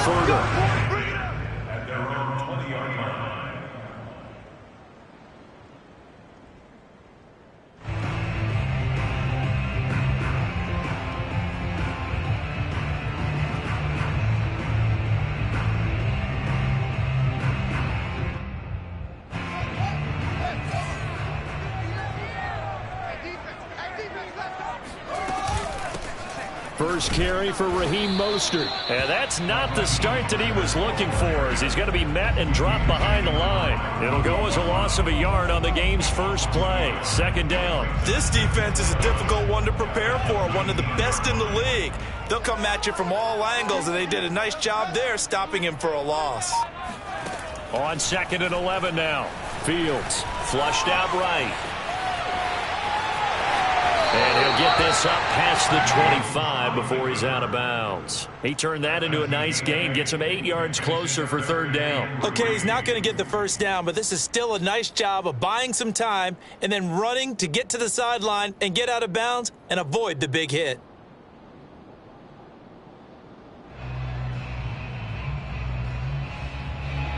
further. First carry for Raheem Mostert. And that's not the start that he was looking for, as he's going to be met and dropped behind the line. It'll go as a loss of a yard on the game's first play. Second down. This defense is a difficult one to prepare for, one of the best in the league. They'll come at you from all angles, and they did a nice job there stopping him for a loss. On 2nd and 11 now. Fields flushed out right. And he'll get this up past the 25 before he's out of bounds. He turned that into a nice gain, gets him 8 yards closer for third down. Okay, he's not going to get the first down, but this is still a nice job of buying some time and then running to get to the sideline and get out of bounds and avoid the big hit.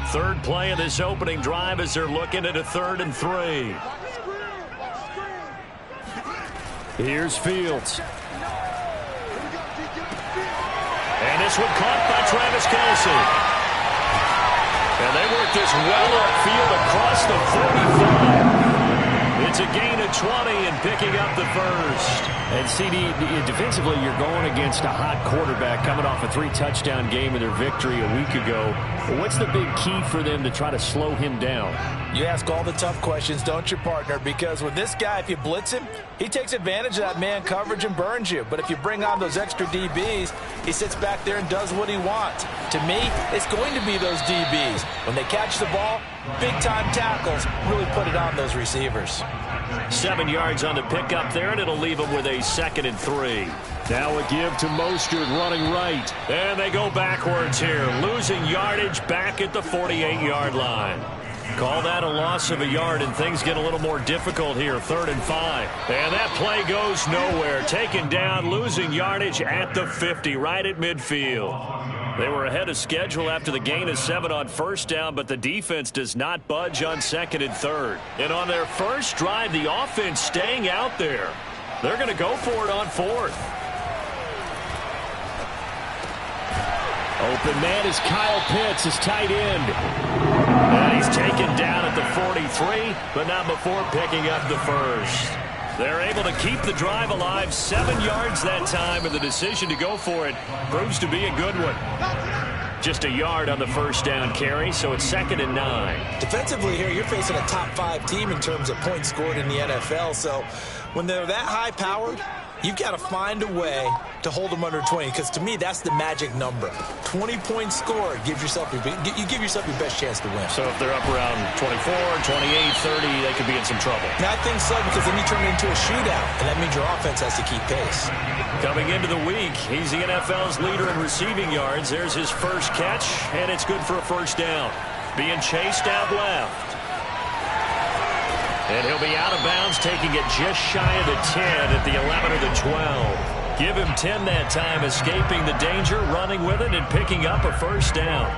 Third play of this opening drive as they're looking at a 3rd and 3. Here's Fields. And this one caught by Travis Kelce. And they work this well upfield across the 45. It's a gain of 20 and picking up the first. And CD, defensively, you're going against a hot quarterback coming off a 3-touchdown game in their victory a week ago. What's the big key for them to try to slow him down? You ask all the tough questions, don't you, partner? Because with this guy, if you blitz him, he takes advantage of that man coverage and burns you. But if you bring on those extra DBs, he sits back there and does what he wants. To me, it's going to be those DBs. When they catch the ball, big-time tackles really put it on those receivers. 7 yards on the pickup there, and it'll leave them with a 2nd and 3. Now a give to Mostert running right. And they go backwards here, losing yardage back at the 48-yard line. Call that a loss of a yard, and things get a little more difficult here. 3rd and 5. And that play goes nowhere. Taken down, losing yardage at the 50, right at midfield. They were ahead of schedule after the gain of 7 on first down, but the defense does not budge on 2nd and 3rd. And on their first drive, the offense staying out there. They're going to go for it on 4th. Open man is Kyle Pitts, his tight end. And he's taken down at the 43, but not before picking up the first. They're able to keep the drive alive, 7 yards that time, and the decision to go for it proves to be a good one. Just a yard on the first down carry, so it's 2nd and 9. Defensively here, you're facing a top 5 team in terms of points scored in the NFL, so when they're that high-powered, you've got to find a way to hold them under 20, because to me, that's the magic number. 20 points scored gives yourself you give yourself your best chance to win. So if they're up around 24, 28, 30, they could be in some trouble. Now, I think so, because then you turn it into a shootout, and that means your offense has to keep pace. Coming into the week, he's the NFL's leader in receiving yards. There's his first catch, and it's good for a first down. Being chased out left. And he'll be out of bounds, taking it just shy of the 10 at the 11 or the 12. Give him 10 that time, escaping the danger, running with it, and picking up a first down.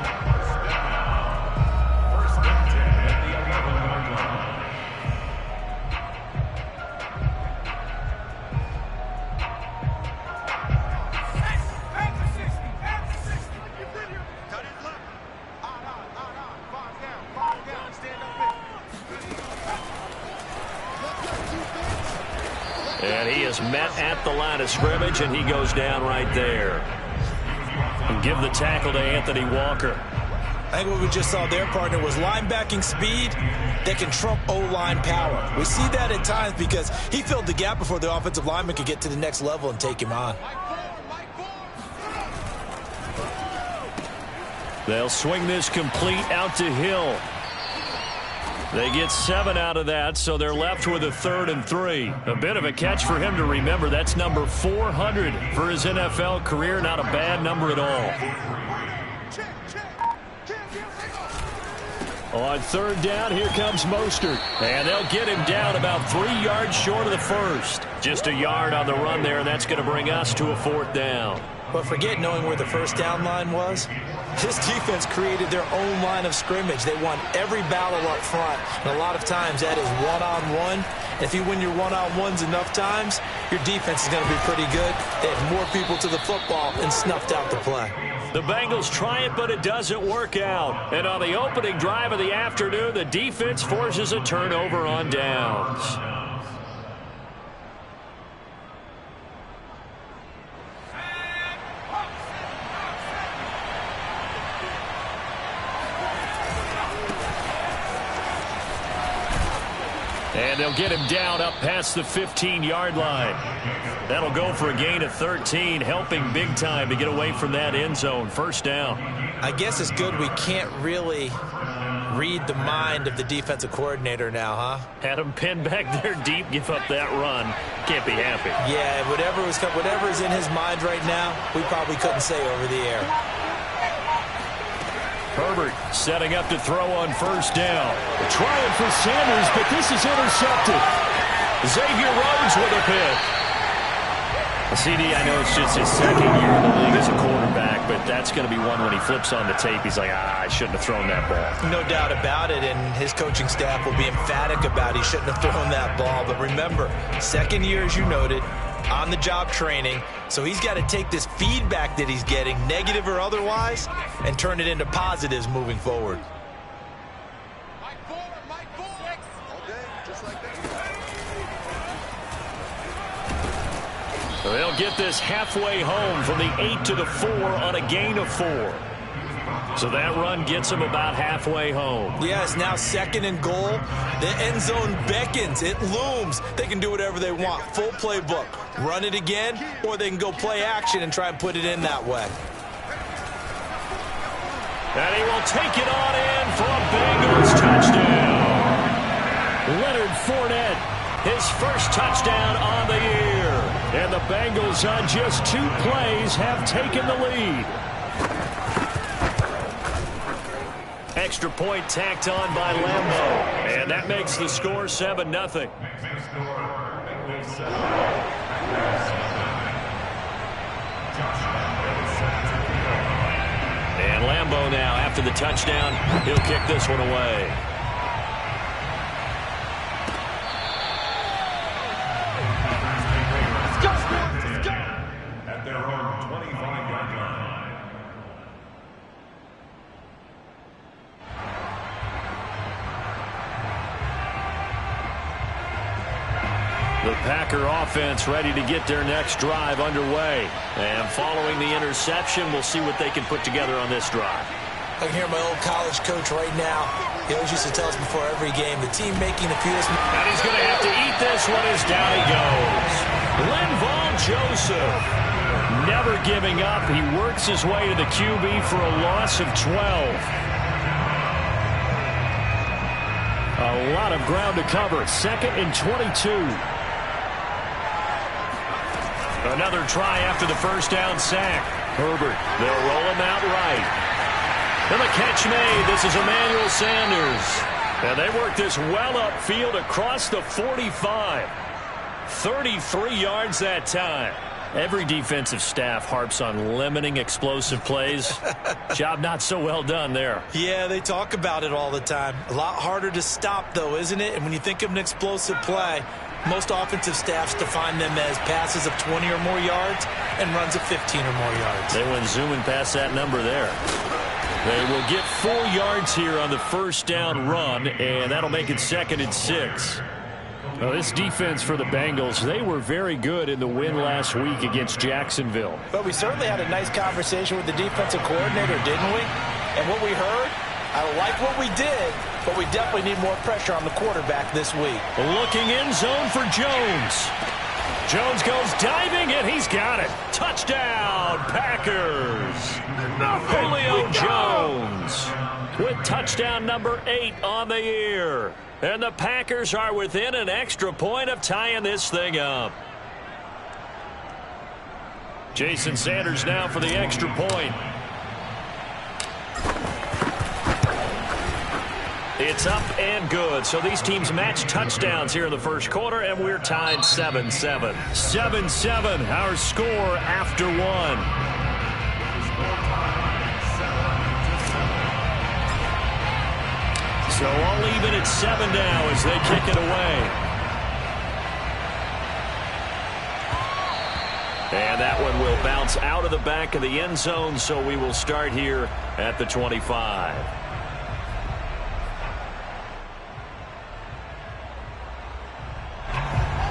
And he is met at the line of scrimmage, and he goes down right there. And give the tackle to Anthony Walker. I think what we just saw there, partner, was linebacking speed that can trump O-line power. We see that at times because he filled the gap before the offensive lineman could get to the next level and take him on. They'll swing this complete out to Hill. They get 7 out of that, so they're left with a 3rd and 3. A bit of a catch for him to remember. That's number 400 for his NFL career. Not a bad number at all. On 3rd down, here comes Mostert. And they'll get him down about 3 yards short of the first. Just a yard on the run there, and that's going to bring us to a 4th down. But forget knowing where the first down line was. This defense created their own line of scrimmage. They won every battle up front, and a lot of times that is one-on-one. If you win your one-on-ones enough times, your defense is going to be pretty good. They had more people to the football and snuffed out the play. The Bengals try it, but it doesn't work out. And on the opening drive of the afternoon, the defense forces a turnover on downs. And they'll get him down up past the 15-yard line. That'll go for a gain of 13, helping big time to get away from that end zone. First down. I guess it's good we can't really read the mind of the defensive coordinator now, huh? Had him pinned back there deep, give up that run. Can't be happy. Yeah, whatever is in his mind right now, we probably couldn't say over the air. Herbert setting up to throw on first down. Trying for Sanders, but this is intercepted. Xavier Rhodes with a pick. CD, I know it's just his second year in the league as a quarterback, but that's going to be one when he flips on the tape. He's like, I shouldn't have thrown that ball. No doubt about it, and his coaching staff will be emphatic about he shouldn't have thrown that ball. But remember, second year, as you noted, on-the-job training, so he's got to take this feedback that he's getting, negative or otherwise, and turn it into positives moving forward. They'll get this halfway home from the 8 to the 4 on a gain of 4. So that run gets them about halfway home. Yes, now second and goal. The end zone beckons. It looms. They can do whatever they want. Full playbook. Run it again, or they can go play action and try and put it in that way. And he will take it on in for a Bengals touchdown. Leonard Fournette, his first touchdown on the year. And the Bengals on just 2 plays have taken the lead. Extra point tacked on by Lambeau. And that makes the score 7-0. And Lambeau now, after the touchdown, he'll kick this one away. At their own 25-yard line. The Packer offense ready to get their next drive underway. And following the interception, we'll see what they can put together on this drive. I can hear my old college coach right now. He always used to tell us before every game, the team making the fewest... And he's going to have to eat this one as down he goes. Linval Joseph, never giving up. He works his way to the QB for a loss of 12. A lot of ground to cover. 2nd and 22. Another try after the first down sack. Herbert, they'll roll him out right. And the catch made. This is Emmanuel Sanders. And they work this well upfield across the 45. 33 yards that time. Every defensive staff harps on limiting explosive plays. Job not so well done there. Yeah, they talk about it all the time. A lot harder to stop, though, isn't it? And when you think of an explosive play, most offensive staffs define them as passes of 20 or more yards and runs of 15 or more yards. They went zooming past that number there. They will get 4 yards here on the first down run, and that'll make it 2nd and 6. Well, this defense for the Bengals, they were very good in the win last week against Jacksonville. But we certainly had a nice conversation with the defensive coordinator, didn't we? And what we heard, I like what we did, but we definitely need more pressure on the quarterback this week. Looking in zone for Jones. Jones goes diving, and he's got it. Touchdown, Packers. Julio Jones with touchdown number 8 on the year. And the Packers are within an extra point of tying this thing up. Jason Sanders now for the extra point. It's up and good. So these teams match touchdowns here in the first quarter, and we're tied 7-7. 7-7, our score after 1. So all even at 7 now as they kick it away. And that one will bounce out of the back of the end zone, so we will start here at the 25.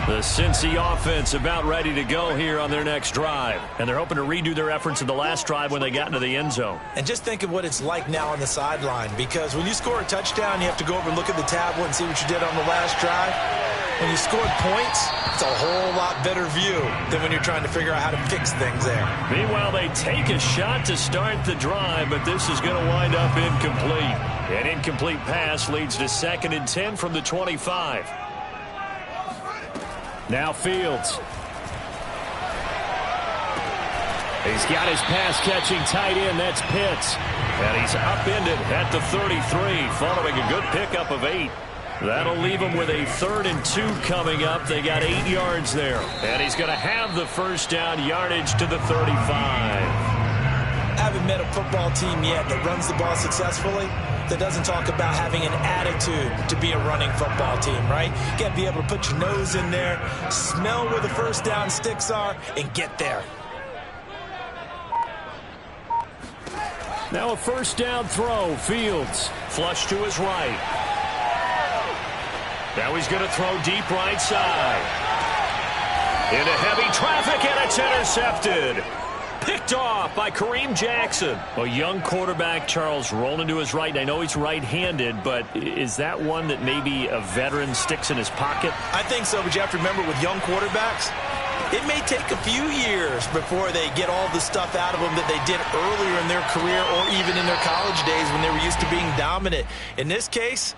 The Cincy offense about ready to go here on their next drive. And they're hoping to redo their efforts in the last drive when they got into the end zone. And just think of what it's like now on the sideline, because when you score a touchdown, you have to go over and look at the tablet and see what you did on the last drive. When you scored points, it's a whole lot better view than when you're trying to figure out how to fix things there. Meanwhile, they take a shot to start the drive, but this is going to wind up incomplete. An incomplete pass leads to 2nd and 10 from the 25. Now Fields. He's got his pass-catching tight end. That's Pitts. And he's upended at the 33, following a good pickup of 8. That'll leave him with a 3rd and 2 coming up. They got 8 yards there. And he's going to have the first down yardage to the 35. I haven't met a football team yet that runs the ball successfully that doesn't talk about having an attitude to be a running football team, right? You got to be able to put your nose in there, smell where the first down sticks are, and get there. Now a first down throw. Fields. Flush to his right. Now he's going to throw deep right side. Into heavy traffic, and it's intercepted. Picked off by Kareem Jackson. A young quarterback, Charles, rolling to his right. I know he's right-handed, but is that one that maybe a veteran sticks in his pocket? I think so, but you have to remember with young quarterbacks, it may take a few years before they get all the stuff out of them that they did earlier in their career or even in their college days when they were used to being dominant. In this case,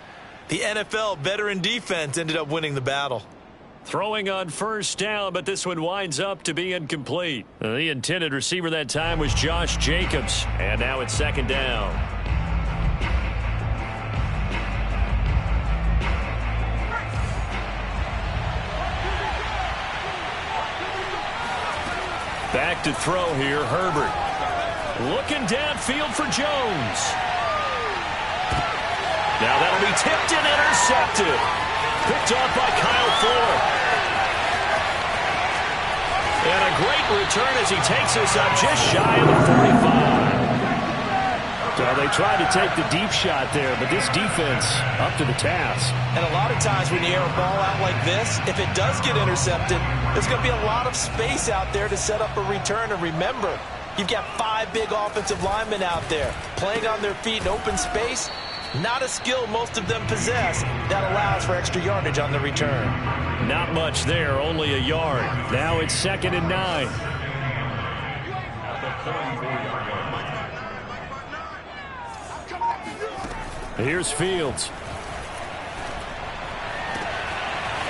the NFL veteran defense ended up winning the battle. Throwing on first down, but this one winds up to be incomplete. The intended receiver that time was Josh Jacobs. And now it's 2nd down. Back to throw here, Herbert. Looking downfield for Jones. Now that'll be tipped and intercepted. Picked off by Kyle Fuller. And a great return as he takes us up just shy of the 45. So they tried to take the deep shot there, but this defense up to the task. And a lot of times when you air a ball out like this, if it does get intercepted, there's going to be a lot of space out there to set up a return. And remember, you've got 5 big offensive linemen out there playing on their feet in open space. Not a skill most of them possess that allows for extra yardage on the return. Not much there, only a yard. Now it's 2nd and 9. Here's Fields.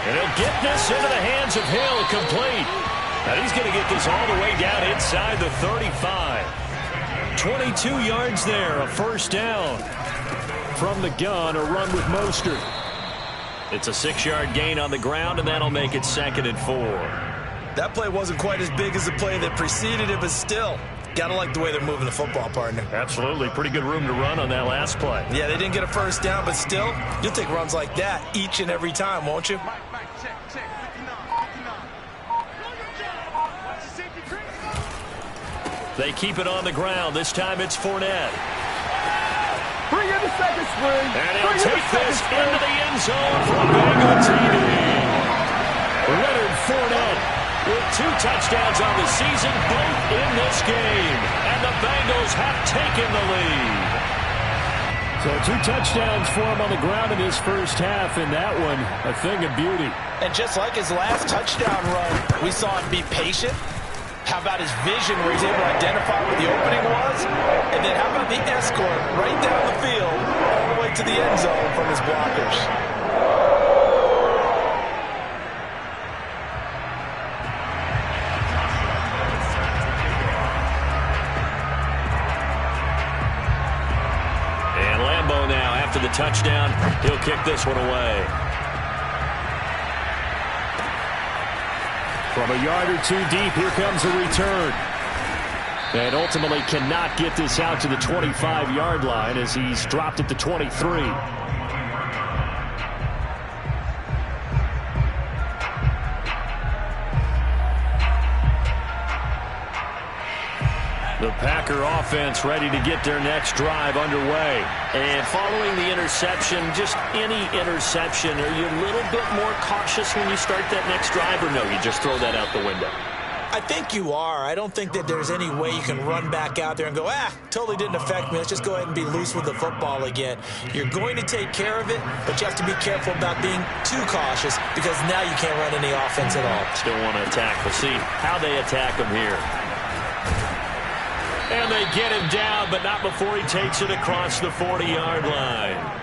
And he'll get this into the hands of Hill, complete. And he's going to get this all the way down inside the 35. 22 yards there, a first down. From the gun, a run with Mostert. It's a 6-yard gain on the ground, and that'll make it 2nd and 4. That play wasn't quite as big as the play that preceded it, but still, gotta like the way they're moving the football, partner. Absolutely. Pretty good room to run on that last play. Yeah, they didn't get a first down, but still, you'll take runs like that each and every time, won't you? They keep it on the ground. This time it's Fournette. Bring in the second string. And he'll take this into the end zone for a Bengal TD. Leonard Fournette with 2 touchdowns on the season, both in this game. And the Bengals have taken the lead. So 2 touchdowns for him on the ground in his first half, and that one a thing of beauty. And just like his last touchdown run, we saw him be patient. How about his vision where he's able to identify where the opening was? And then how about the escort right down the field all the way to the end zone from his blockers? And Lambeau now, after the touchdown, he'll kick this one away. From a yard or 2 deep, here comes a return. And ultimately cannot get this out to the 25-yard line as he's dropped at the 23. The Packer offense ready to get their next drive underway. And following the interception, just any interception, are you a little bit more cautious when you start that next drive, or no, you just throw that out the window? I think you are. I don't think that there's any way you can run back out there and go, totally didn't affect me. Let's just go ahead and be loose with the football again. You're going to take care of it, but you have to be careful about being too cautious because now you can't run any offense at all. Still want to attack. We'll see how they attack him here. And they get him down, but not before he takes it across the 40-yard line.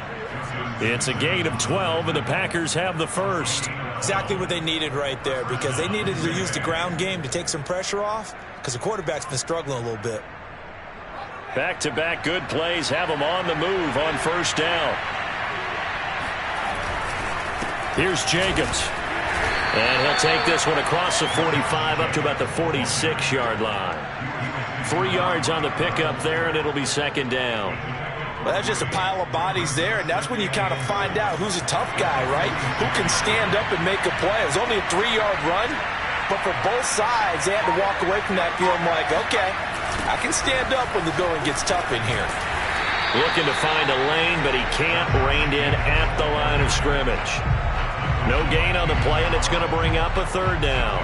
It's a gain of 12, and the Packers have the first. Exactly what they needed right there, because they needed to use the ground game to take some pressure off, because the quarterback's been struggling a little bit. Back-to-back good plays have him on the move on first down. Here's Jacobs. And he'll take this one across the 45 up to about the 46-yard line. 3 yards on the pickup there, and it'll be second down. Well, that's just a pile of bodies there, and that's when you kind of find out who's a tough guy, right? Who can stand up and make a play. It was only a 3-yard run, but for both sides, they had to walk away from that feeling like, okay, I can stand up when the going gets tough in here. Looking to find a lane, but he can't. Reined in at the line of scrimmage. No gain on the play, and it's going to bring up a third down.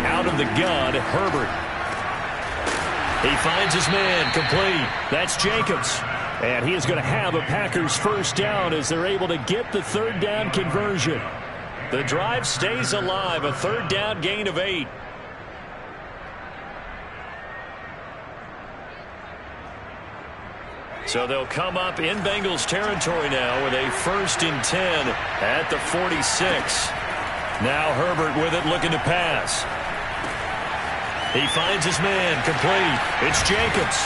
Out of the gun, Herbert. He finds his man, complete. That's Jacobs. And he is going to have a Packers first down as they're able to get the third down conversion. The drive stays alive, a third down gain of 8. So they'll come up in Bengals territory now with a 1st and 10 at the 46. Now Herbert with it, looking to pass. He finds his man, complete. It's Jacobs.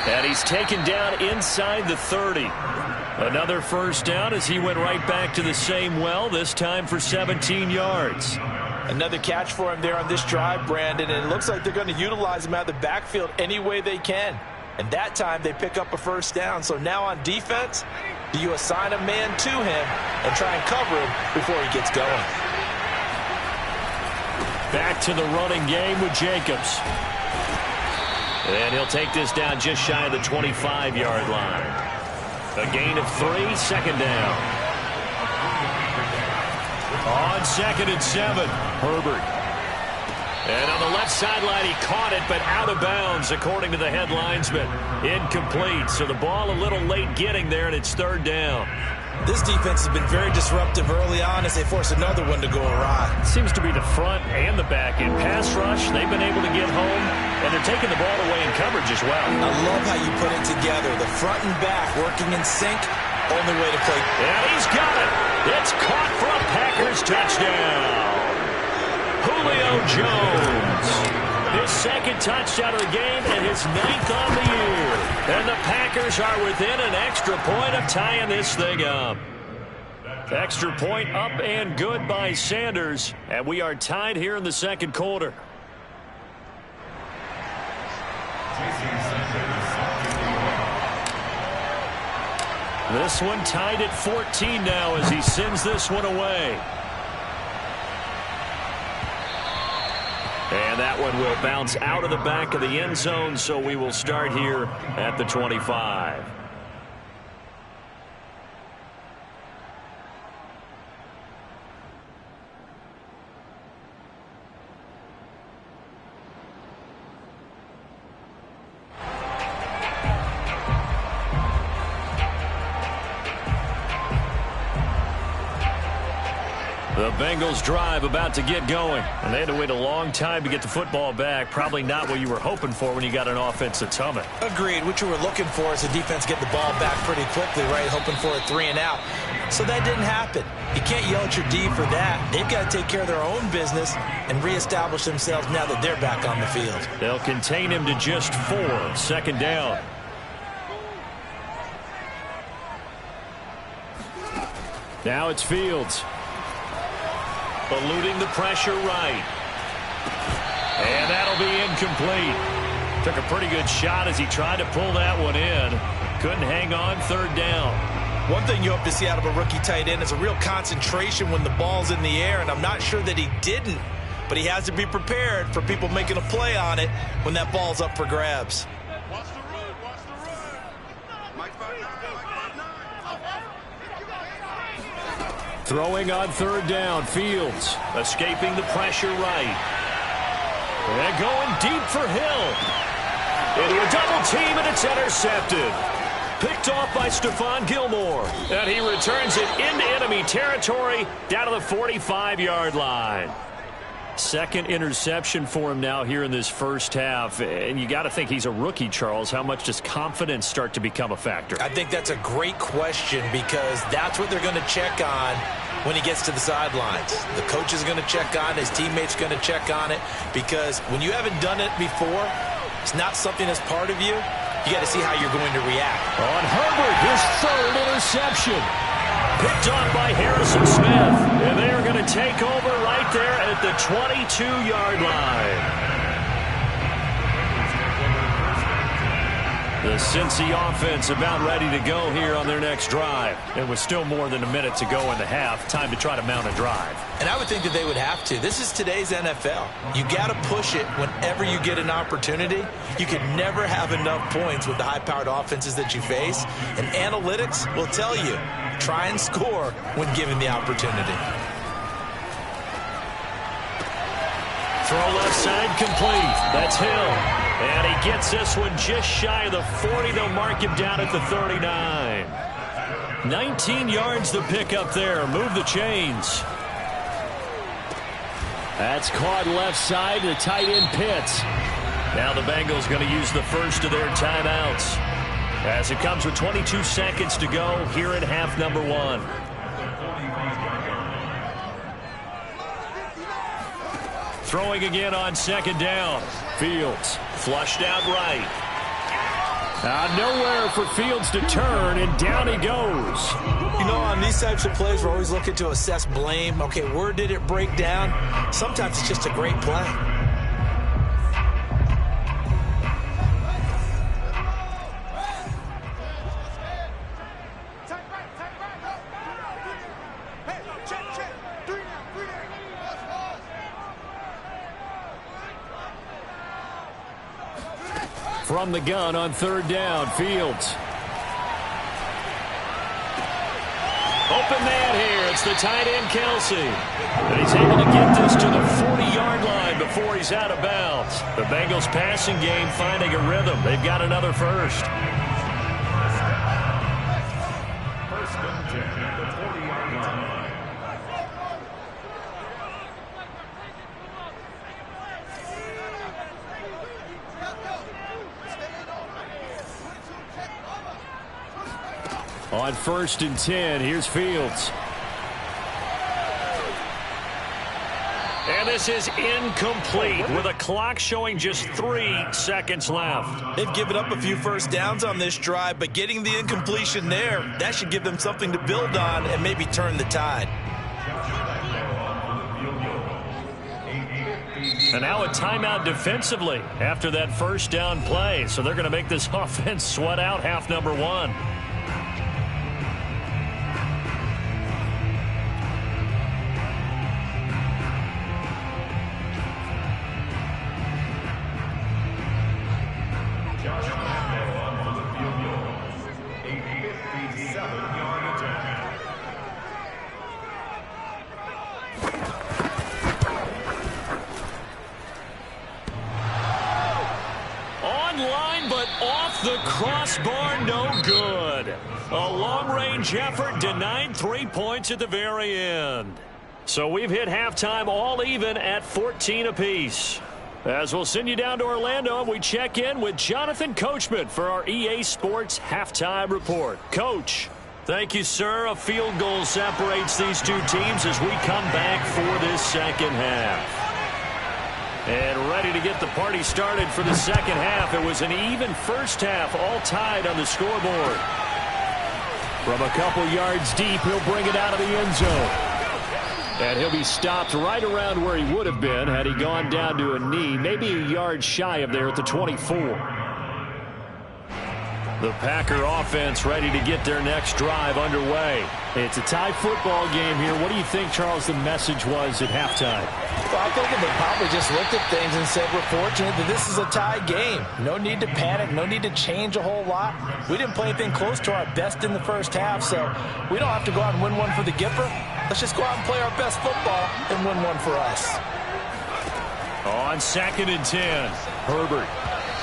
And he's taken down inside the 30. Another first down as he went right back to the same well, this time for 17 yards. Another catch for him there on this drive, Brandon, and it looks like they're going to utilize him out of the backfield any way they can. And that time they pick up a first down. So now on defense, do you assign a man to him and try and cover him before he gets going? Back to the running game with Jacobs. And he'll take this down just shy of the 25-yard line. A gain of 3, second down. On 2nd and 7, Herbert. And on the left sideline, he caught it, but out of bounds, according to the head linesman. Incomplete, so the ball a little late getting there, and it's third down. This defense has been very disruptive early on as they force another one to go awry. Seems to be the front and the back. In pass rush, they've been able to get home, and they're taking the ball away in coverage as well. I love how you put it together. The front and back working in sync, only way to play. And he's got it. It's caught for a Packers touchdown. Julio Jones. His 2nd touchdown of the game and his 9th on the year. And the Packers are within an extra point of tying this thing up. Extra point up and good by Sanders. And we are tied here in the second quarter. This one tied at 14 now as he sends this one away. And that one will bounce out of the back of the end zone, so we will start here at the 25. The Bengals drive about to get going. And they had to wait a long time to get the football back. Probably not what you were hoping for when you got an offense that's humming. Agreed. What you were looking for is the defense get the ball back pretty quickly, right? Hoping for a 3 and out. So that didn't happen. You can't yell at your D for that. They've got to take care of their own business and reestablish themselves now that they're back on the field. They'll contain him to just 4. Second down. Now it's Fields. Eluding the pressure right. And that'll be incomplete. Took a pretty good shot as he tried to pull that one in. Couldn't hang on, third down. One thing you hope to see out of a rookie tight end is a real concentration when the ball's in the air, and I'm not sure that he didn't, but he has to be prepared for people making a play on it when that ball's up for grabs. Watch the run, watch the run. Mike 5'9", Throwing on third down, Fields escaping the pressure right. And going deep for Hill. Into a double team, and it's intercepted. Picked off by Stephon Gilmore. And he returns it into enemy territory down to the 45-yard line. Second interception for him now here in this first half. And you got to think he's a rookie, Charles. How much does confidence start to become a factor? I think that's a great question because that's what they're going to check on when he gets to the sidelines. The coach is going to check on it. His teammates are going to check on it because when you haven't done it before, it's not something that's part of you. You got to see how you're going to react. On Herbert, his third interception. Picked off by Harrison Smith. And they are going to take over right there at the 22-yard line. The Cincy offense about ready to go here on their next drive. And with still more than a minute to go in the half, time to try to mount a drive. And I would think that they would have to. This is today's NFL. You got to push it whenever you get an opportunity. You can never have enough points with the high-powered offenses that you face. And analytics will tell you, try and score when given the opportunity. Throw left side complete. That's Hill. And he gets this one just shy of the 40. They'll mark him down at the 39. 19 yards the pick up there. Move the chains. That's caught left side to the tight end Pitts. Now the Bengals going to use the first of their timeouts as it comes with 22 seconds to go here in half number one. Throwing again on second down. Fields flushed out right. Nowhere for Fields to turn, and down he goes. You know, on these types of plays, we're always looking to assess blame. Okay, where did it break down? Sometimes it's just a great play. From the gun on third down, Fields. Open man here. It's the tight end, Kelsey. And he's able to get this to the 40-yard line before he's out of bounds. The Bengals passing game finding a rhythm. They've got another first. First and 10 at the 40-yard line. On first and 10, here's Fields. And this is incomplete with a clock showing just 3 seconds left. They've given up a few first downs on this drive, but getting the incompletion there, that should give them something to build on and maybe turn the tide. And now a timeout defensively after that first down play. So they're going to make this offense sweat out half number one. The crossbar, no good. A long-range effort denied 3 points at the very end. So we've hit halftime all even at 14 apiece. As we'll send you down to Orlando, we check in with Jonathan Coachman for our EA Sports Halftime Report. Coach, thank you, sir. A field goal separates these two teams as we come back for this second half. And ready to get the party started for the second half. It was an even first half, all tied on the scoreboard. From a couple yards deep, he'll bring it out of the end zone. And he'll be stopped right around where he would have been had he gone down to a knee, maybe a yard shy of there at the 24. The Packer offense ready to get their next drive underway. It's a tie football game here. What do you think, Charles, the message was at halftime? Well, I think they probably just looked at things and said, we're fortunate that this is a tie game. No need to panic. No need to change a whole lot. We didn't play anything close to our best in the first half, so we don't have to go out and win one for the Gipper. Let's just go out and play our best football and win one for us. On 2nd and 10, Herbert.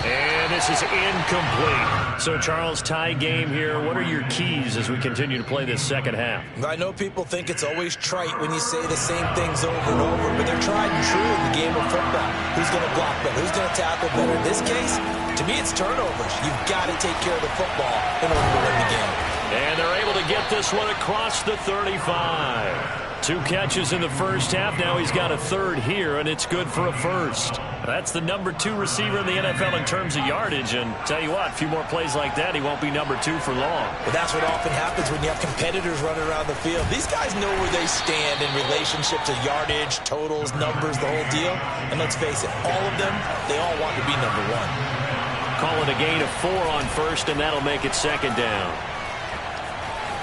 And this is incomplete. So, Charles, tie game here. What are your keys as we continue to play this second half? I know people think it's always trite when you say the same things over and over, but they're tried and true in the game of football. Who's going to block better? Who's going to tackle better? In this case, to me, it's turnovers. You've got to take care of the football in order to win the game. And they're able to get this one across the 35. 2 catches in the first half. Now he's got a third here, and it's good for a first. That's the number 2 receiver in the NFL in terms of yardage. And tell you what, a few more plays like that, he won't be number 2 for long. But that's what often happens when you have competitors running around the field. These guys know where they stand in relationship to yardage, totals, numbers, the whole deal. And let's face it, all of them, they all want to be number 1. Call it a gain of 4 on first, and that'll make it second down.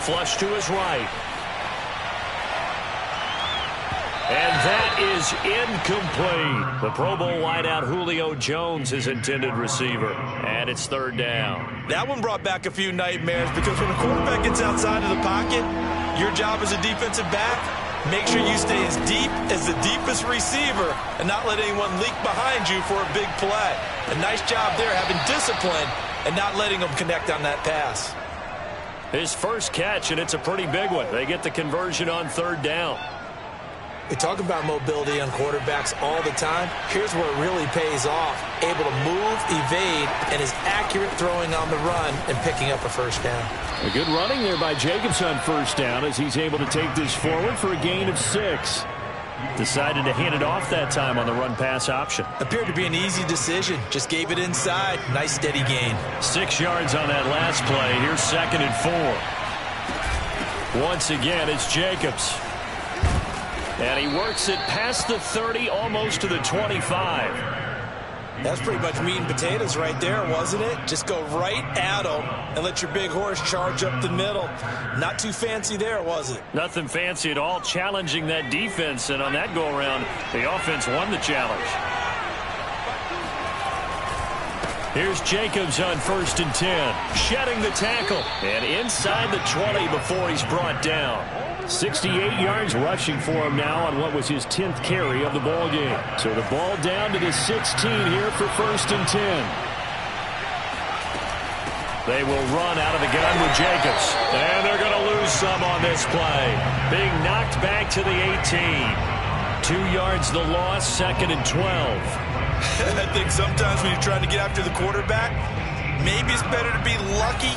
Flush to his right. And that is incomplete. The Pro Bowl wideout Julio Jones is intended receiver. And it's third down. That one brought back a few nightmares because when a quarterback gets outside of the pocket, your job as a defensive back, make sure you stay as deep as the deepest receiver and not let anyone leak behind you for a big play. A nice job there having discipline and not letting them connect on that pass. His first catch, and it's a pretty big one. They get the conversion on third down. We talk about mobility on quarterbacks all the time. Here's where it really pays off. Able to move, evade, and is accurate throwing on the run and picking up a first down. A good running there by Jacobs on first down as he's able to take this forward for a gain of 6. Decided to hand it off that time on the run-pass option. Appeared to be an easy decision. Just gave it inside. Nice steady gain. 6 yards on that last play. Here's 2nd and 4. Once again, it's Jacobs. And he works it past the 30, almost to the 25. That's pretty much meat and potatoes right there, wasn't it? Just go right at him and let your big horse charge up the middle. Not too fancy there, was it? Nothing fancy at all, challenging that defense. And on that go-around, the offense won the challenge. Here's Jacobs on 1st and 10. Shedding the tackle. And inside the 20 before he's brought down. 68 yards rushing for him now on what was his 10th carry of the ball game. So the ball down to the 16 here for 1st and 10. They will run out of the gun with Jacobs. And they're going to lose some on this play. Being knocked back to the 18. 2 yards the loss, 2nd and 12. I think sometimes when you're trying to get after the quarterback, maybe it's better to be lucky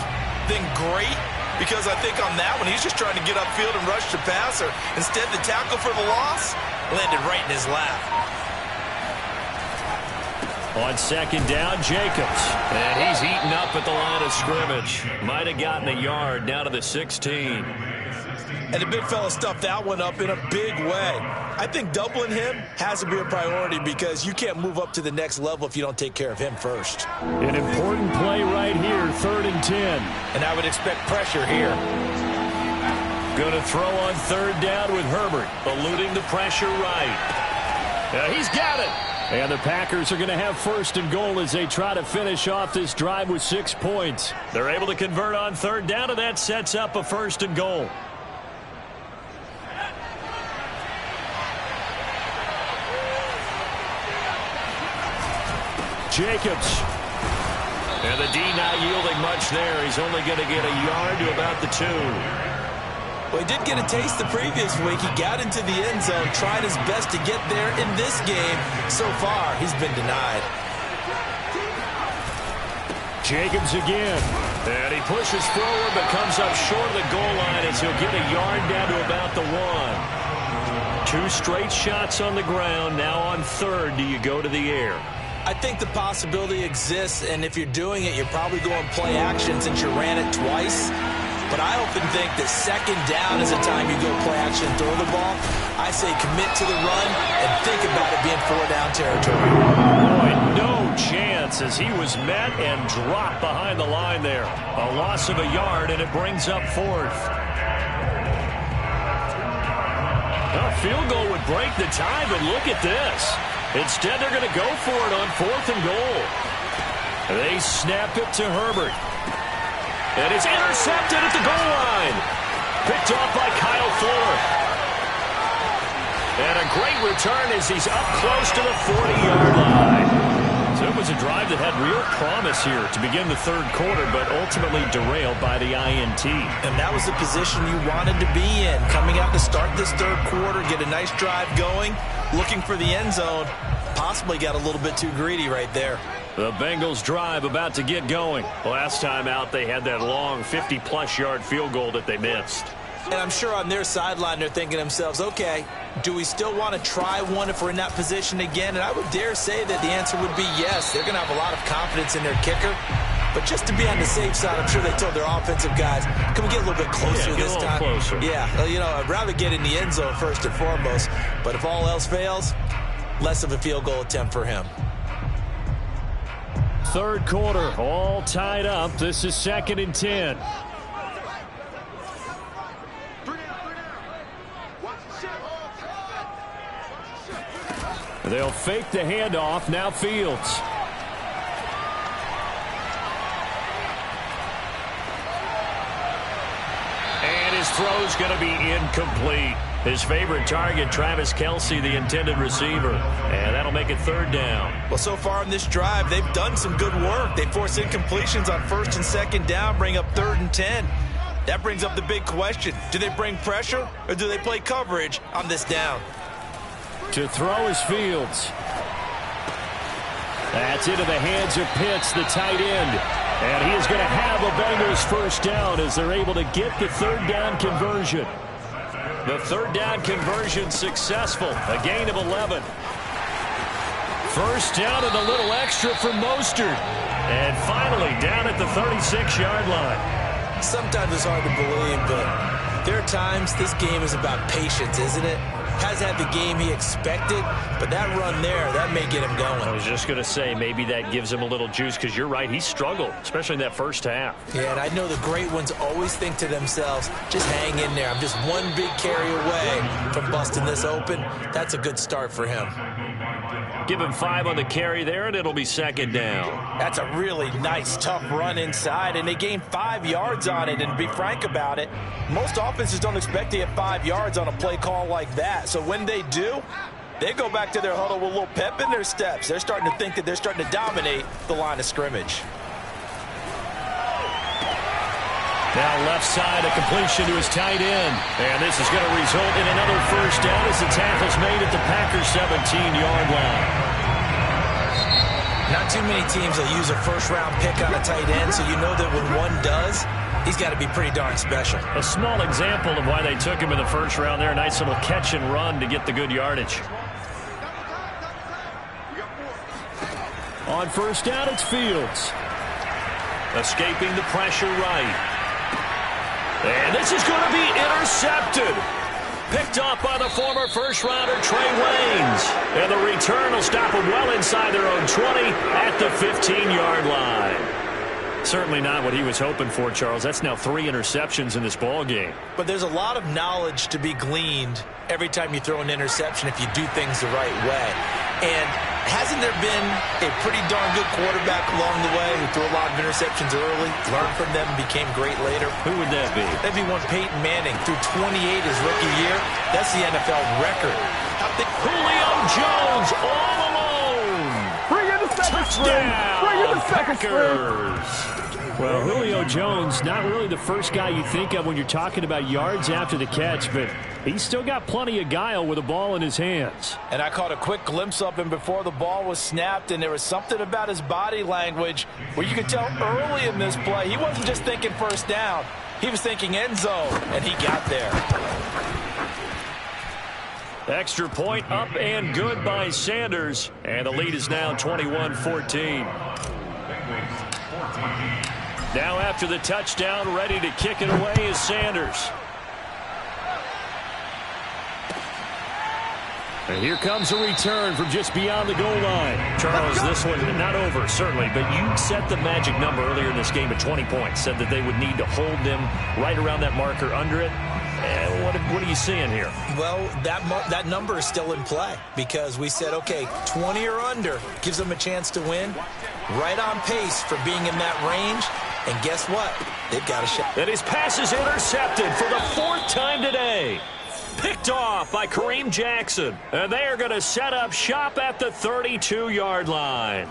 than great. Because I think on that one, he's just trying to get upfield and rush the passer. Instead, the tackle for the loss landed right in his lap. On 2nd down, Jacobs. And he's eaten up at the line of scrimmage. Might have gotten a yard down to the 16. And the big fella stuffed that one up in a big way. I think doubling him has to be a priority because you can't move up to the next level if you don't take care of him first. An important play right here, 3rd and 10. And I would expect pressure here. Going to throw on 3rd down with Herbert, eluding the pressure right. He's got it. And the Packers are going to have 1st and goal as they try to finish off this drive with 6 points. They're able to convert on 3rd down, and that sets up a 1st and goal. Jacobs. And the D not yielding much there. He's only going to get a yard to about the 2. Well, he did get a taste the previous week. He got into the end zone, tried his best to get there in this game. So far, he's been denied. Jacobs again. And he pushes forward but comes up short of the goal line as he'll get a yard down to about the 1. 2 straight shots on the ground. Now on 3rd, do you go to the air? I think the possibility exists, and if you're doing it, you're probably going play action since you ran it twice. But I often think that 2nd down is the time you go play action and throw the ball. I say commit to the run and think about it being 4-down territory. Boy, no chance as he was met and dropped behind the line there. A loss of a yard, and it brings up fourth. A field goal would break the tie, but look at this. Instead, they're going to go for it on 4th and goal. They snap it to Herbert. And it's intercepted at the goal line. Picked off by Kyle Fuller. And a great return as he's up close to the 40-yard line. So it was a drive that had real promise here to begin the third quarter, but ultimately derailed by the INT. And that was the position you wanted to be in. Coming out to start this third quarter, get a nice drive going, looking for the end zone. Possibly got a little bit too greedy right there. The Bengals drive about to get going. Last time out, they had that long 50-plus yard field goal that they missed. And I'm sure on their sideline, they're thinking to themselves, okay, do we still want to try one if we're in that position again? And I would dare say that the answer would be yes. They're going to have a lot of confidence in their kicker. But just to be on the safe side, I'm sure they told their offensive guys, can we get a little bit closer this time? Closer. Yeah, you know, I'd rather get in the end zone first and foremost. But if all else fails, less of a field goal attempt for him. Third quarter, all tied up. This is 2nd and 10. They'll fake the handoff. Now Fields. And his throw's going to be incomplete. His favorite target, Travis Kelce, the intended receiver. And that'll make it 3rd down. Well, so far in this drive, they've done some good work. They force incompletions on 1st and 2nd down, bring up 3rd and 10. That brings up the big question. Do they bring pressure or do they play coverage on this down? To throw is Fields. That's into the hands of Pitts, the tight end. And he is going to have a Bengals first down as they're able to get the 3rd down conversion. The 3rd down conversion successful. A gain of 11. First down and a little extra for Mostert. And finally down at the 36-yard line. Sometimes it's hard to believe, but there are times this game is about patience, isn't it? Hasn't had the game he expected, but that run there, that may get him going. I was just going to say, maybe that gives him a little juice, because you're right, he struggled, especially in that first half. Yeah, and I know the great ones always think to themselves, just hang in there. I'm just one big carry away from busting this open. That's a good start for him. Give him 5 on the carry there, and it'll be 2nd down. That's a really nice, tough run inside, and they gained 5 yards on it. And to be frank about it, most offenses don't expect to get 5 yards on a play call like that. So when they do, they go back to their huddle with a little pep in their steps. They're starting to think that they're starting to dominate the line of scrimmage. Now left side, a completion to his tight end. And this is going to result in another first down as the tackle's made at the Packers' 17-yard line. Not too many teams will use a first-round pick on a tight end, so you know that when one does, he's got to be pretty darn special. A small example of why they took him in the first round there. A nice little catch and run to get the good yardage. On first down, it's Fields. Escaping the pressure right. And this is going to be intercepted. Picked off by the former first-rounder Trey Waynes. And the return will stop them well inside their own 20 at the 15-yard line. Certainly not what he was hoping for, Charles. That's now 3 interceptions in this ball game. But there's a lot of knowledge to be gleaned every time you throw an interception if you do things the right way. And hasn't there been a pretty darn good quarterback along the way who threw a lot of interceptions early, learned from them, and became great later? Who would that be? That'd be one Peyton Manning. Threw 28 his rookie year. That's the NFL record. Julio Jones all alone. Bring in the second string. Bring in the second Packers. Well, Julio Jones, not really the first guy you think of when you're talking about yards after the catch, but he's still got plenty of guile with a ball in his hands. And I caught a quick glimpse of him before the ball was snapped, and there was something about his body language where you could tell early in this play he wasn't just thinking first down. He was thinking end zone, and he got there. Extra point up and good by Sanders, and the lead is now 21-14. Now after the touchdown, ready to kick it away is Sanders. And here comes a return from just beyond the goal line. Charles, this one not over, certainly, but you set the magic number earlier in this game at 20 points. Said that they would need to hold them right around that marker under it. And what are you seeing here? Well, that number is still in play because we said, okay, 20 or under gives them a chance to win. Right on pace for being in that range. And guess what? They've got a shot. And his pass is intercepted for the 4th time today. Picked off by Kareem Jackson. And they are going to set up shop at the 32-yard line.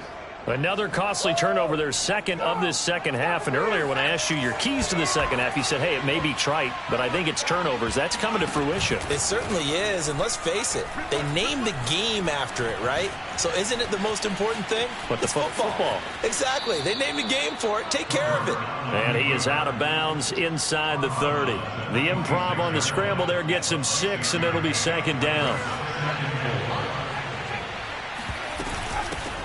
Another costly turnover, their second of this second half. And earlier when I asked you your keys to the second half, you said, hey, it may be trite, but I think it's turnovers. That's coming to fruition. It certainly is, and let's face it, they named the game after it, right? So isn't it the most important thing? But it's football. Exactly. They named a game for it. Take care of it. And he is out of bounds inside the 30. The improv on the scramble there gets him 6, and it'll be second down.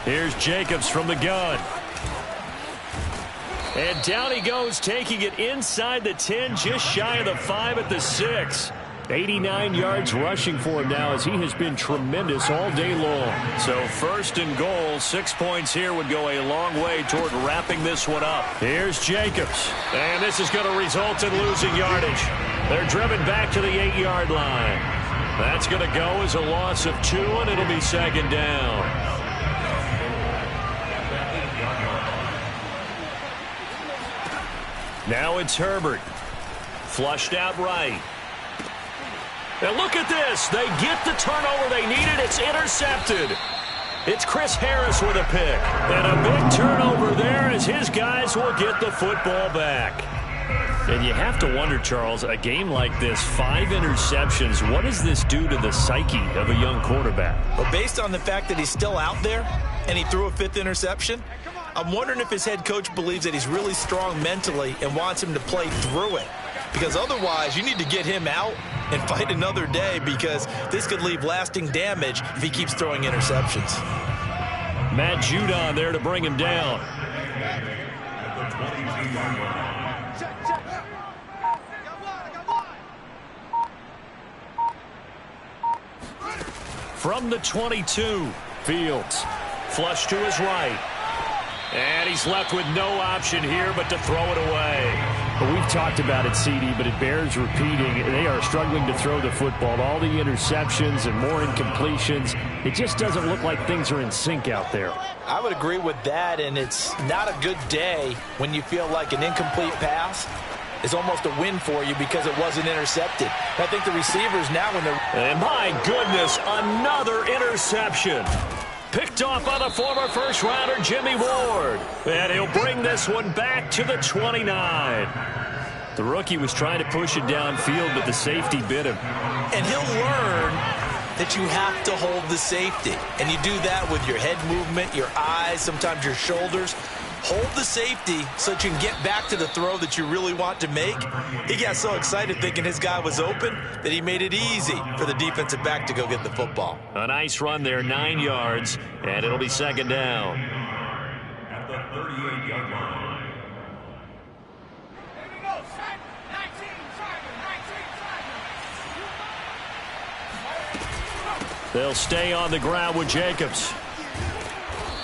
Here's Jacobs from the gun. And down he goes, taking it inside the 10, just shy of the 5 at the 6. 89 yards rushing for him now as he has been tremendous all day long. So 1st and goal, 6 points here would go a long way toward wrapping this one up. Here's Jacobs. And this is going to result in losing yardage. They're driven back to the 8-yard line. That's going to go as a loss of 2, and it'll be second down. Now it's Herbert. Flushed out right. And look at this. They get the turnover they needed. It's intercepted. It's Chris Harris with a pick. And a big turnover there as his guys will get the football back. And you have to wonder, Charles, a game like this, 5 interceptions, what does this do to the psyche of a young quarterback? Well, based on the fact that he's still out there and he threw a 5th interception, I'm wondering if his head coach believes that he's really strong mentally and wants him to play through it. Because otherwise, you need to get him out and fight another day because this could leave lasting damage if he keeps throwing interceptions. Matt Judon there to bring him down. From the 22, Fields. Flush to his right. And he's left with no option here but to throw it away. But we've talked about it, CD, but it bears repeating. They are struggling to throw the football. All the interceptions and more incompletions. It just doesn't look like things are in sync out there. I would agree with that, and it's not a good day when you feel like an incomplete pass is almost a win for you because it wasn't intercepted. I think the receivers now when they're... And my goodness, another interception. Picked off by the former first-rounder Jimmy Ward. And he'll bring this one back to the 29. The rookie was trying to push it downfield, but the safety bit him. And he'll learn that you have to hold the safety. And you do that with your head movement, your eyes, sometimes your shoulders. Hold the safety so that you can get back to the throw that you really want to make. He got so excited thinking his guy was open that he made it easy for the defensive back to go get the football. A nice run there, 9 yards, and it'll be second down. At the 38-yard line. They'll stay on the ground with Jacobs.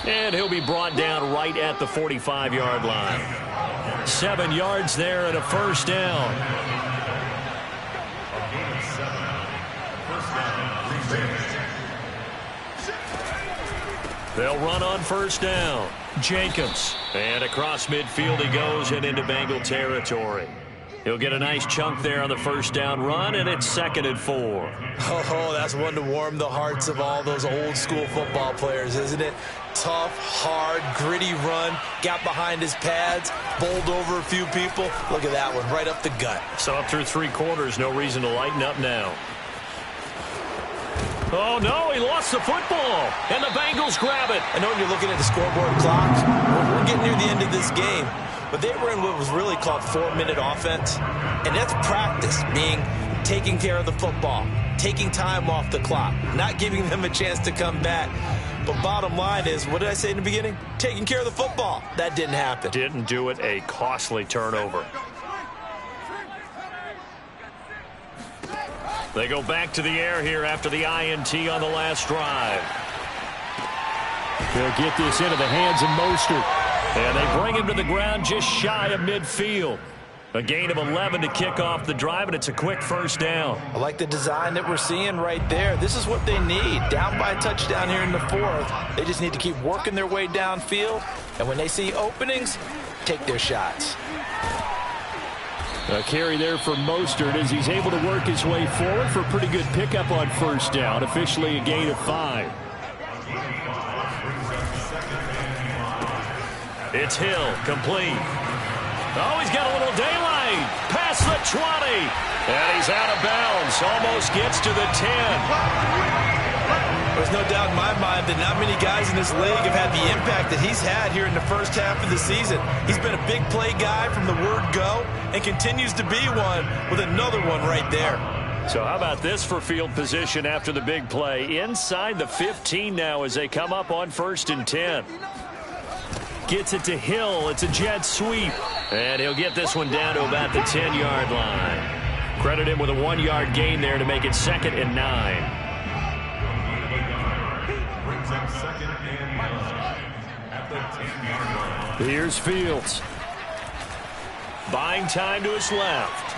And he'll be brought down right at the 45-yard line. 7 yards there and a first down. They'll run on first down. Jacobs. And across midfield he goes and into Bengal territory. He'll get a nice chunk there on the first down run, and it's 2nd and 4. Oh, that's one to warm the hearts of all those old school football players, isn't it? Tough, hard, gritty run, got behind his pads, bowled over a few people. Look at that one, right up the gut. So up through 3 quarters, no reason to lighten up now. Oh, no, he lost the football, and the Bengals grab it. I know you're looking at the scoreboard clock. We're getting near the end of this game. But they were in what was really called 4-minute offense. And that's practice, meaning taking care of the football, taking time off the clock, not giving them a chance to come back. But bottom line is, what did I say in the beginning? Taking care of the football. That didn't happen. Didn't do it, a costly turnover. They go back to the air here after the INT on the last drive. They'll get this into the hands of Mostert. And they bring him to the ground just shy of midfield. A gain of 11 to kick off the drive, and it's a quick first down. I like the design that we're seeing right there. This is what they need. Down by a touchdown here in the fourth. They just need to keep working their way downfield. And when they see openings, take their shots. A carry there for Mostert as he's able to work his way forward for a pretty good pickup on first down. Officially a gain of 5. It's Hill, complete. Oh, he's got a little daylight. Past the 20. And he's out of bounds. Almost gets to the 10. There's no doubt in my mind that not many guys in this league have had the impact that he's had here in the first half of the season. He's been a big play guy from the word go and continues to be one with another one right there. So how about this for field position after the big play? Inside the 15 now as they come up on 1st and 10. Gets it to Hill. It's a jet sweep. And he'll get this one down to about the 10-yard line. Credit him with a 1-yard gain there to make it 2nd and 9. Here's Fields. Buying time to his left.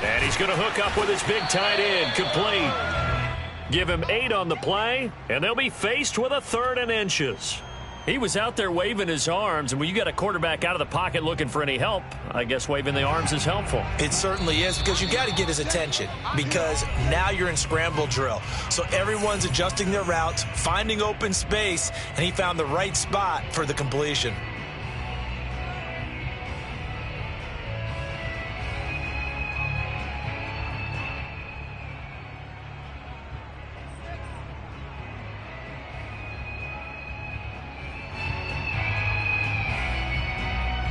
And he's going to hook up with his big tight end. Complete. Give him 8 on the play, and they'll be faced with a 3rd and inches. He was out there waving his arms, and when you got a quarterback out of the pocket looking for any help, I guess waving the arms is helpful. It certainly is, because you got to get his attention, because now you're in scramble drill. So everyone's adjusting their routes, finding open space, and he found the right spot for the completion.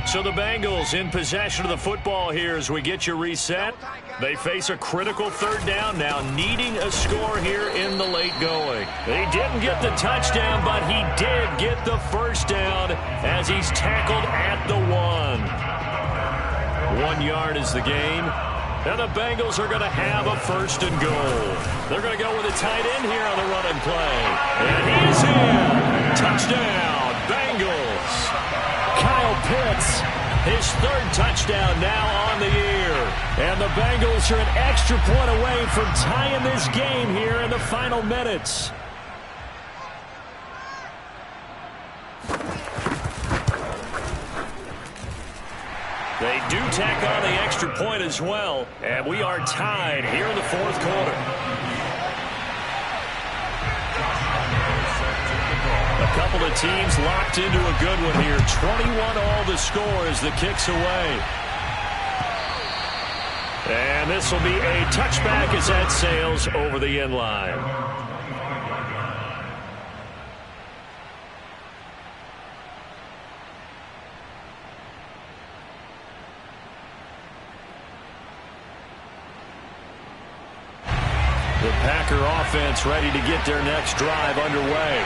So the Bengals in possession of the football here as we get you reset. They face a critical 3rd down now, needing a score here in the late going. He didn't get the touchdown, but he did get the first down as he's tackled at the 1. 1 yard is the gain. And the Bengals are going to have a 1st and goal. They're going to go with a tight end here on the run and play. And he's in. Touchdown, Bengals. Kyle Pitts, his 3rd touchdown now on the year. And the Bengals are an extra point away from tying this game here in the final minutes. They do tack on the extra point as well, and we are tied here in the 4th quarter. A couple of teams locked into a good one here. 21-all the score as the kick's away. And this will be a touchback as that sails over the end line. The Packer offense ready to get their next drive underway.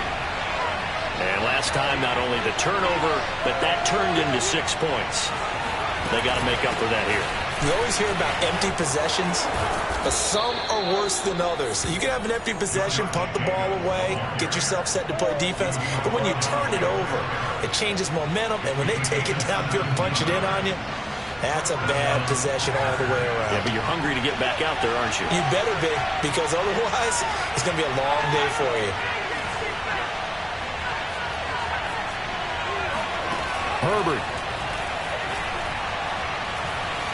And last time, not only the turnover, but that turned into 6 points. They got to make up for that here. You always hear about empty possessions, but some are worse than others. You can have an empty possession, punt the ball away, get yourself set to play defense, but when you turn it over, it changes momentum, and when they take it downfield and punch it in on you, that's a bad possession all the way around. Yeah, but you're hungry to get back out there, aren't you? You better be, because otherwise, it's going to be a long day for you. Herbert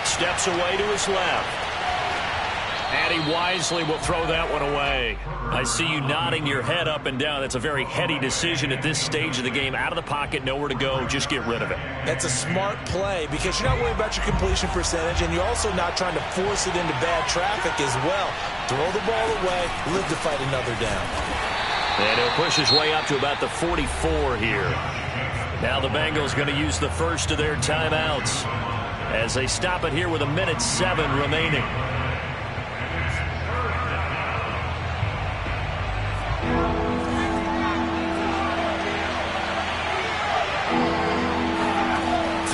steps away to his left. And he wisely will throw that one away. I see you nodding your head up and down. That's a very heady decision at this stage of the game. Out of the pocket, nowhere to go. Just get rid of it. That's a smart play because you're not worried about your completion percentage, and you're also not trying to force it into bad traffic as well. Throw the ball away, live to fight another down. And he'll push his way up to about the 44 here. Now the Bengals going to use the first of their timeouts as they stop it here with 1:07 remaining.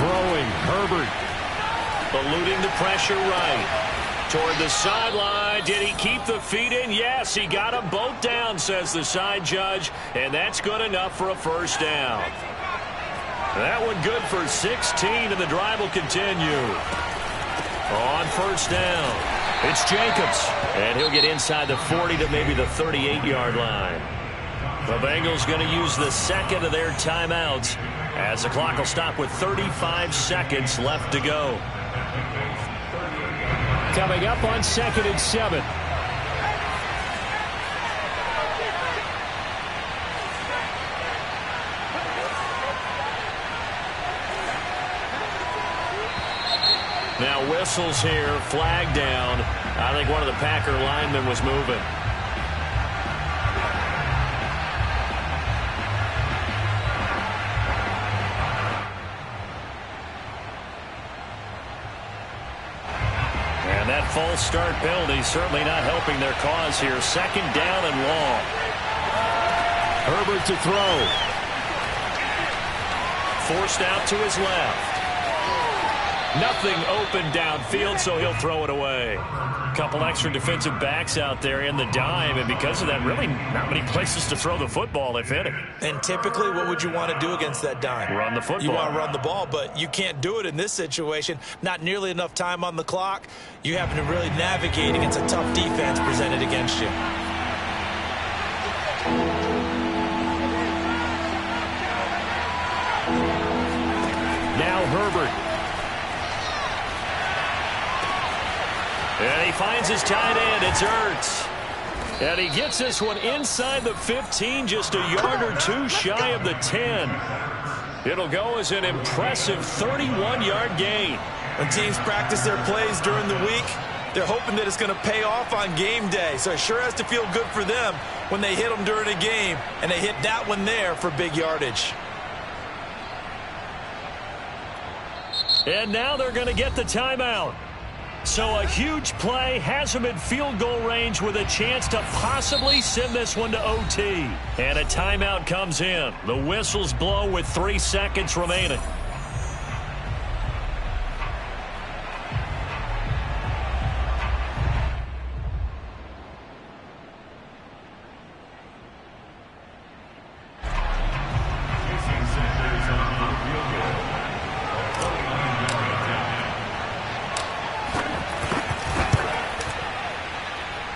throwing. Herbert eluding the pressure right. toward the sideline. Did he keep the feet in? Yes, he got them both down, says the side judge, and that's good enough for a first down. That one good for 16, and the drive will continue. On first down, it's Jacobs, and he'll get inside the 40 to maybe the 38-yard line. The Bengals going to use the second of their timeouts as the clock will stop with 35 seconds left to go. Coming up on 2nd and 7. Now whistles here, flag down. I think one of the Packer linemen was moving. And that false start penalty certainly not helping their cause here. 2nd down and long. Herbert to throw. Forced out to his left. Nothing open downfield, so he'll throw it away. Couple extra defensive backs out there in the dime, and because of that, really not many places to throw the football, if any. And typically, what would you want to do against that dime? Run the football. You want to run the ball, but you can't do it in this situation. Not nearly enough time on the clock. You have to really navigate against a tough defense presented against you. Now Herbert. And he finds his tight end. It's Ertz. And he gets this one inside the 15, just a yard or two shy of the 10. It'll go as an impressive 31-yard gain. When teams practice their plays during the week, they're hoping that it's going to pay off on game day. So it sure has to feel good for them when they hit them during a game, and they hit that one there for big yardage. And now they're going to get the timeout. So a huge play has them in field goal range with a chance to possibly send this one to OT. And a timeout comes in. The whistles blow with 3 seconds remaining.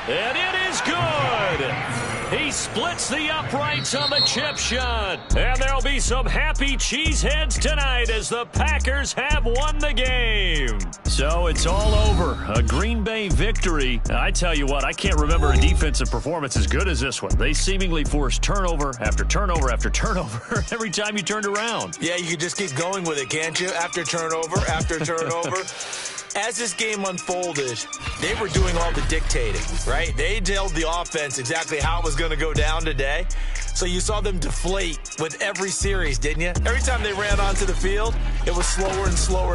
And it is good. He splits the uprights on the chip shot. And there'll be some happy cheeseheads tonight as the Packers have won the game. So it's all over. A Green Bay victory. I tell you what, I can't remember a defensive performance as good as this one. They seemingly forced turnover after turnover after turnover every time you turned around. Yeah, you could just keep going with it, can't you? After turnover, after turnover. As this game unfolded, they were doing all the dictating, right? They told the offense exactly how it was going to go down today. So you saw them deflate with every series, didn't you? Every time they ran onto the field, it was slower and slower to